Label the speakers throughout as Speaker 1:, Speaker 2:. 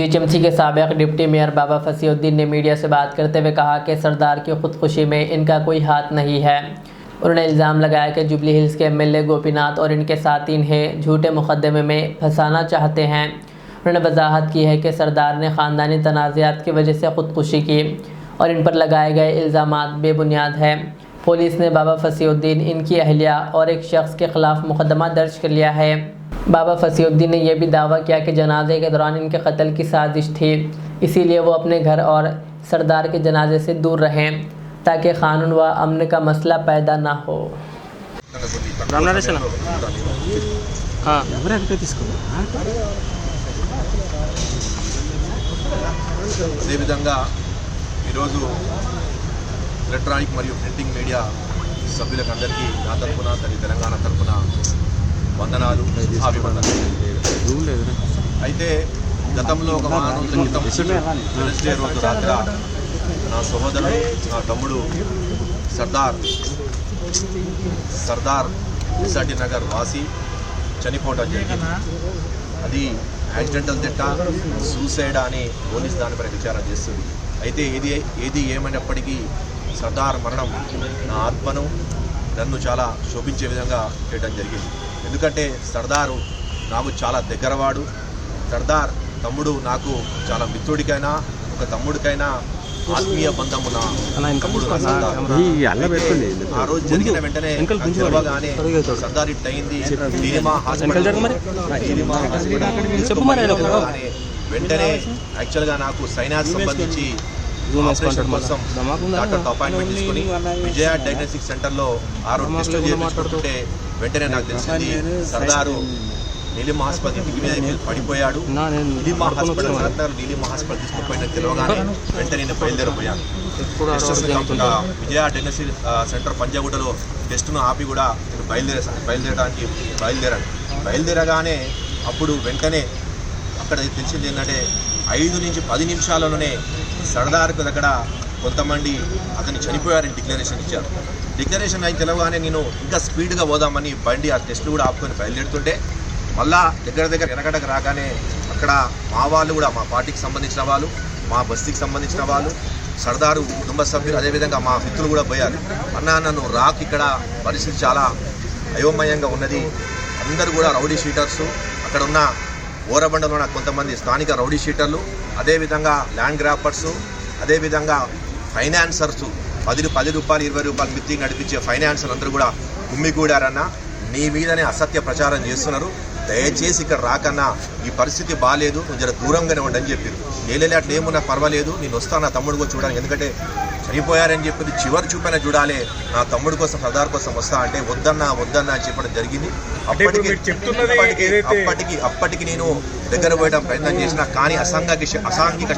Speaker 1: GHMC के साबिक deputy mayor बाबा फसीउद्दीन ने मीडिया से बात करते हुए कहा कि सरदार की खुदकुशी में इनका कोई हाथ नहीं है। उन्होंने इल्ज़ाम लगाया कि जुबली हिल्स के एमएलए गोपीनाथ और इनके साथी इन्हें झूठे मुकदमे में फंसाना चाहते हैं। उन्होंने वजाहत की है कि सरदार ने ख़ानदानी तनाज़ात की वजह से खुदकुशी की और इन पर लगाए गए इल्ज़ामात बेबुनियाद है। पुलिस ने बाबा फसीउद्दीन, इनकी अहलिया और एक शख्स के ख़िलाफ़ मुकदमा दर्ज कर लिया है। बाबा फसीउद्दीन ने यह भी दावा किया कि जनाजे के दौरान इनके कत्ल की साजिश थी, इसीलिए वो अपने घर और सरदार के जनाजे से दूर रहें ताकि कानून व अमन का मसला पैदा ना हो।
Speaker 2: అదేవిధంగా ఈరోజు ఎలక్ట్రానిక్ మరియు ప్రింటింగ్ మీడియా సభ్యులకు అందరికీ నా తరఫున తెలంగాణ తరఫున వందనాలు, అభివందనాలు. అయితే గతంలో ఒక వారం రోజుల క్రితం వెనస్డే రోజు రాత్రి నా సహోదరుడు, నా తమ్ముడు సర్దార్ ఎస్ఆర్టీ నగర్ వాసి చనిపోవడం జరిగింది. అది యాక్సిడెంటల్ డెత్, సూసైడ్ అని పోలీస్ దానిపై విచారణ చేస్తుంది. అయితే ఏది ఏమైనప్పటికీ సర్దార్ మరణం నా ఆత్మను, నన్ను చాలా శోభించే విధంగా చేయడం జరిగింది. ఎందుకంటే సర్దారు నాకు చాలా దగ్గరవాడు. సర్దార్ తమ్ముడు నాకు చాలా మిత్రుడికైనా, ఒక తమ్ముడికైనా ఆత్మీయ బంధము నా తమ్ముడు. ఆ రోజు జరిగిన వెంటనే తెలవగానే సర్దార్ ఇట్ అయింది, నీలిమా హాస్పిటల్ వెంటనే యాక్చువల్గా నాకు సైనాస్ సంబంధించి ఆపరేషన్ కోసం డాక్టర్తో అపాయింట్మెంట్ తీసుకుని విజయ డయాగ్నోస్టిక్ సెంటర్లో 6 టెస్టులు చేయించుకుంటుంటే వెంటనే నాకు తెలిసింది సర్దారు నీలిమా హాస్పిటల్ ఇంటికి మీద పడిపోయాడు. నీలిమా హాస్పిటల్ నీలిమా హాస్పిటల్ తీసుకుపోయిన తెలియగానే వెంటనే నేను బయలుదేరిపోయాను. టెస్టెస్ కాకుండా విజయ డయాగ్నోస్టిక్ సెంటర్ పంజాగుట్టలో టెస్టును ఆపి కూడా నేను బయలుదేరగానే అప్పుడు వెంటనే అక్కడ తెలిసింది ఏంటంటే 5 నుంచి 10 నిమిషాలలోనే సర్దార్కు దగ్గర కొంతమంది అతన్ని చనిపోయారని డిక్లరేషన్ ఇచ్చారు. డిక్లరేషన్ అయిన తెలవగానే నేను ఇంకా స్పీడ్గా పోదామని బండి ఆ టెస్టులు కూడా ఆపుకొని బయలుదేరుతుంటే మళ్ళా దగ్గర వెనకడకు రాగానే అక్కడ మా వాళ్ళు కూడా, మా పార్టీకి సంబంధించిన వాళ్ళు, మా బస్తీకి సంబంధించిన వాళ్ళు, సర్దారు కుటుంబ సభ్యులు, అదేవిధంగా మా మిత్రులు కూడా పోయారు. అన్నా నన్ను రాక్, ఇక్కడ పరిస్థితి చాలా అయోమయంగా ఉన్నది. అందరూ కూడా రౌడీ షీటర్సు, అక్కడ ఉన్న ఓరబండలో ఉన్న కొంతమంది స్థానిక రౌడీ షీటర్లు, అదేవిధంగా ల్యాండ్ గ్రాపర్సు, అదేవిధంగా ఫైనాన్సర్సు, 10 రూపాయలు 20 రూపాయలు మిత్తింగ్ నడిపించే ఫైనాన్సర్లు అందరూ కూడా గుమ్మిగూడారన్నా, నీ మీదనే అసత్య ప్రచారం చేస్తున్నారు, దయచేసి ఇక్కడ రాకన్నా, ఈ పరిస్థితి బాగాలేదు, నువ్వు జర దూరంగానే ఉండని చెప్పారు. అట్లా ఏమున్నా పర్వాలేదు, నేను వస్తాను నా తమ్ముడు కూడా చూడాలి, ఎందుకంటే చనిపోయారని చెప్పి చివరి చూపైనా చూడాలి, నా తమ్ముడు కోసం సర్దార్ కోసం వస్తా అంటే వద్దన్నా అని చెప్పడం జరిగింది. అప్పటికి నేను దగ్గర పోయడం ప్రయత్నం చేసిన, కానీ అసాంఘిక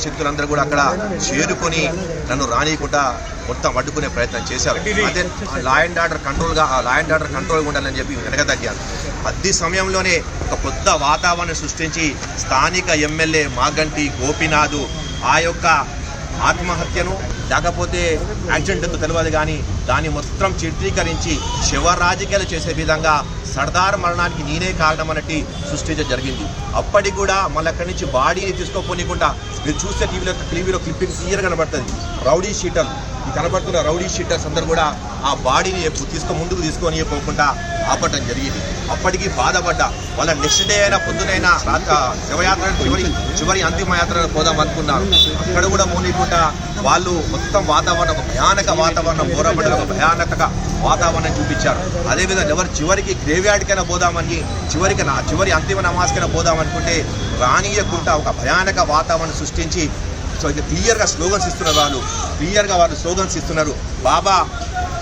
Speaker 2: శక్తులందరూ కూడా అక్కడ చేరుకొని నన్ను రానియకుండా మొత్తం అడ్డుకునే ప్రయత్నం చేశారు. అదే లా అండ్ ఆర్డర్ కంట్రోల్ ఉండాలని చెప్పి వెనక తగ్గాను. అదే సమయంలోనే ఒక కొత్త వాతావరణం సృష్టించి స్థానిక ఎమ్మెల్యే మాగంటి గోపీనాథ్ ఆ యొక్క ఆత్మహత్యను లేకపోతే యాక్సిడెంట్ తెలియదు కానీ దాన్ని మొత్తం చిత్రీకరించి శివ రాజకీయాలు చేసే విధంగా సర్దార్ మరణానికి నేనే కారణం అన్నట్టు సృష్టించడం జరిగింది. అప్పటికి కూడా మళ్ళీ అక్కడి నుంచి బాడీని తీసుకోపోనీకుండా, మీరు చూస్తే టీవీలో క్లిప్పింగ్ క్లియర్ కనబడుతుంది. రౌడీ షీటర్ కనబడుతున్న రౌడీ షీటర్స్ అందరూ కూడా ఆ బాడీని ముందుకు తీసుకొని పోకుండా ఆపటం జరిగింది. అప్పటికి బాధపడ్డా. వాళ్ళ నెక్స్ట్ డే అయినా పొద్దునైనా శివయాత్ర చివరి అంతిమ యాత్ర పోదాం అనుకున్నారు. అక్కడ కూడా మోనీకుండా వాళ్ళు మొత్తం వాతావరణం, ఒక భయానక వాతావరణం, బోరబండ ఒక భయానక వాతావరణం చూపించారు. అదేవిధంగా ఎవరు చివరికి గ్రేవ్యార్డ్కైనా పోదామని, చివరి అంతిమ నమాజ్కైనా పోదామనుకుంటే రానియకుండా ఒక భయానక వాతావరణం సృష్టించి క్లియర్గా స్లోగన్స్ ఇస్తున్నారు. బాబా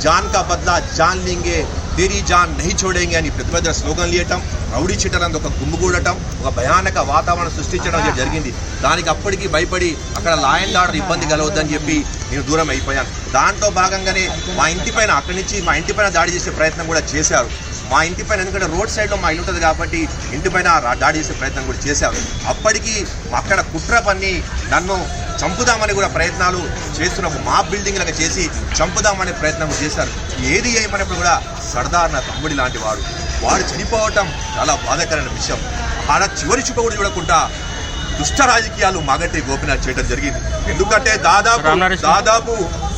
Speaker 2: జాన్ కా బద్లా జాన్ లింగే, తేరీ జాన్ నహీ చోడేంగే అని పెద్ద స్లోగన్లు ఇవ్వటం, రౌడీ చీటర్ అంత ఒక గుమ్ముగూడటం, ఒక భయానక వాతావరణం సృష్టించడం జరిగింది. దానికి అప్పటికి భయపడి అక్కడ లా అండ్ ఆర్డర్ ఇబ్బంది కలవద్దని చెప్పి నేను దూరం అయిపోయాను. దాంట్లో భాగంగానే మా ఇంటిపైన దాడి చేసే ప్రయత్నం కూడా చేశారు. మా ఇంటిపైన, ఎందుకంటే రోడ్ సైడ్లో మా ఇల్లు ఉంటుంది కాబట్టి ఇంటిపైన దాడి చేసే ప్రయత్నం కూడా చేశారు. అప్పటికి అక్కడ కుట్ర పన్ని నన్ను చంపుదామని కూడా ప్రయత్నాలు చేస్తున్నప్పుడు మా బిల్డింగ్లకు చేసి చంపుదామనే ప్రయత్నం చేశారు. ఏది ఏమైనప్పుడు కూడా సర్దార్ నా తమ్ముడి లాంటి వాడు చనిపోవటం చాలా బాధాకరమైన విషయం. ఆడ చివరి చూప కూడా చూడకుండా దుష్ట రాజకీయాలు మాగంటి గోపీనాథ్ చేయడం జరిగింది. ఎందుకంటే దాదాపు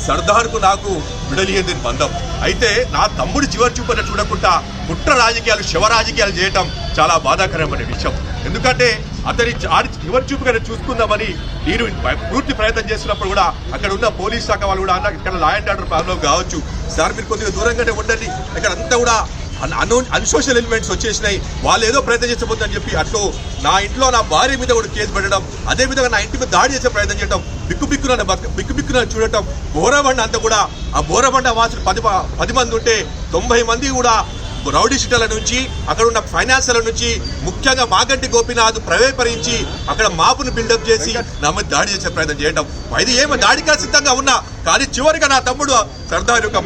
Speaker 2: సర్దార్కు నాకు విడలియని బంధం. అయితే నా తమ్ముడు చివరి చూపున చూడకుండా కుట్ర రాజకీయాలు శవ రాజకీయాలు చేయటం చాలా బాధాకరమైన విషయం. ఎందుకంటే అతని చివరి చూపుగా చూసుకుందామని నేను పూర్తి ప్రయత్నం చేస్తున్నప్పుడు కూడా అక్కడ ఉన్న పోలీస్ శాఖ వాళ్ళు కూడా ఇక్కడ లా అండ్ ఆర్డర్ ప్రాబ్లం కావచ్చు, సార్ మీరు కొద్దిగా దూరంగానే ఉండండి, ఇక్కడ అంతా కూడా అన్సోషల్ ఎలిమెంట్స్ వచ్చేసినాయి, వాళ్ళు ఏదో ప్రయత్నం చేసబోతుందని చెప్పి అట్లు నా ఇంట్లో నా భార్య మీద కూడా కేసు పెట్టడం, అదేవిధంగా నా ఇంటి మీద దాడి చేసే ప్రయత్నం చేయడం, బిక్కుబిక్కున చూడటం, బోరబండ అంతా కూడా ఆ బోరబండ వాసులు 10 మంది ఉంటే 90 మంది కూడా రౌడీ షీటర్ల నుంచి అక్కడ ఉన్న ఫైనాన్సర్ల నుంచి ముఖ్యంగా మాగంటి గోపీనాథ్ ప్రవేశపరించి అక్కడ మాపును బిల్డప్ చేసి నా మీద దాడి చేసే ప్రయత్నం చేయడం. ఇది ఏమో దాడిగా సిద్ధంగా ఉన్నా కానీ చివరిగా నా తమ్ముడు సర్దార్ యొక్క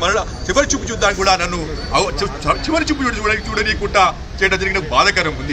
Speaker 2: చివరి చూపు చూద్దానికి కూడా నన్ను చివరి చూపు చూడనీయకుండా చేయడం జరిగిన బాధాకరం ఉంది.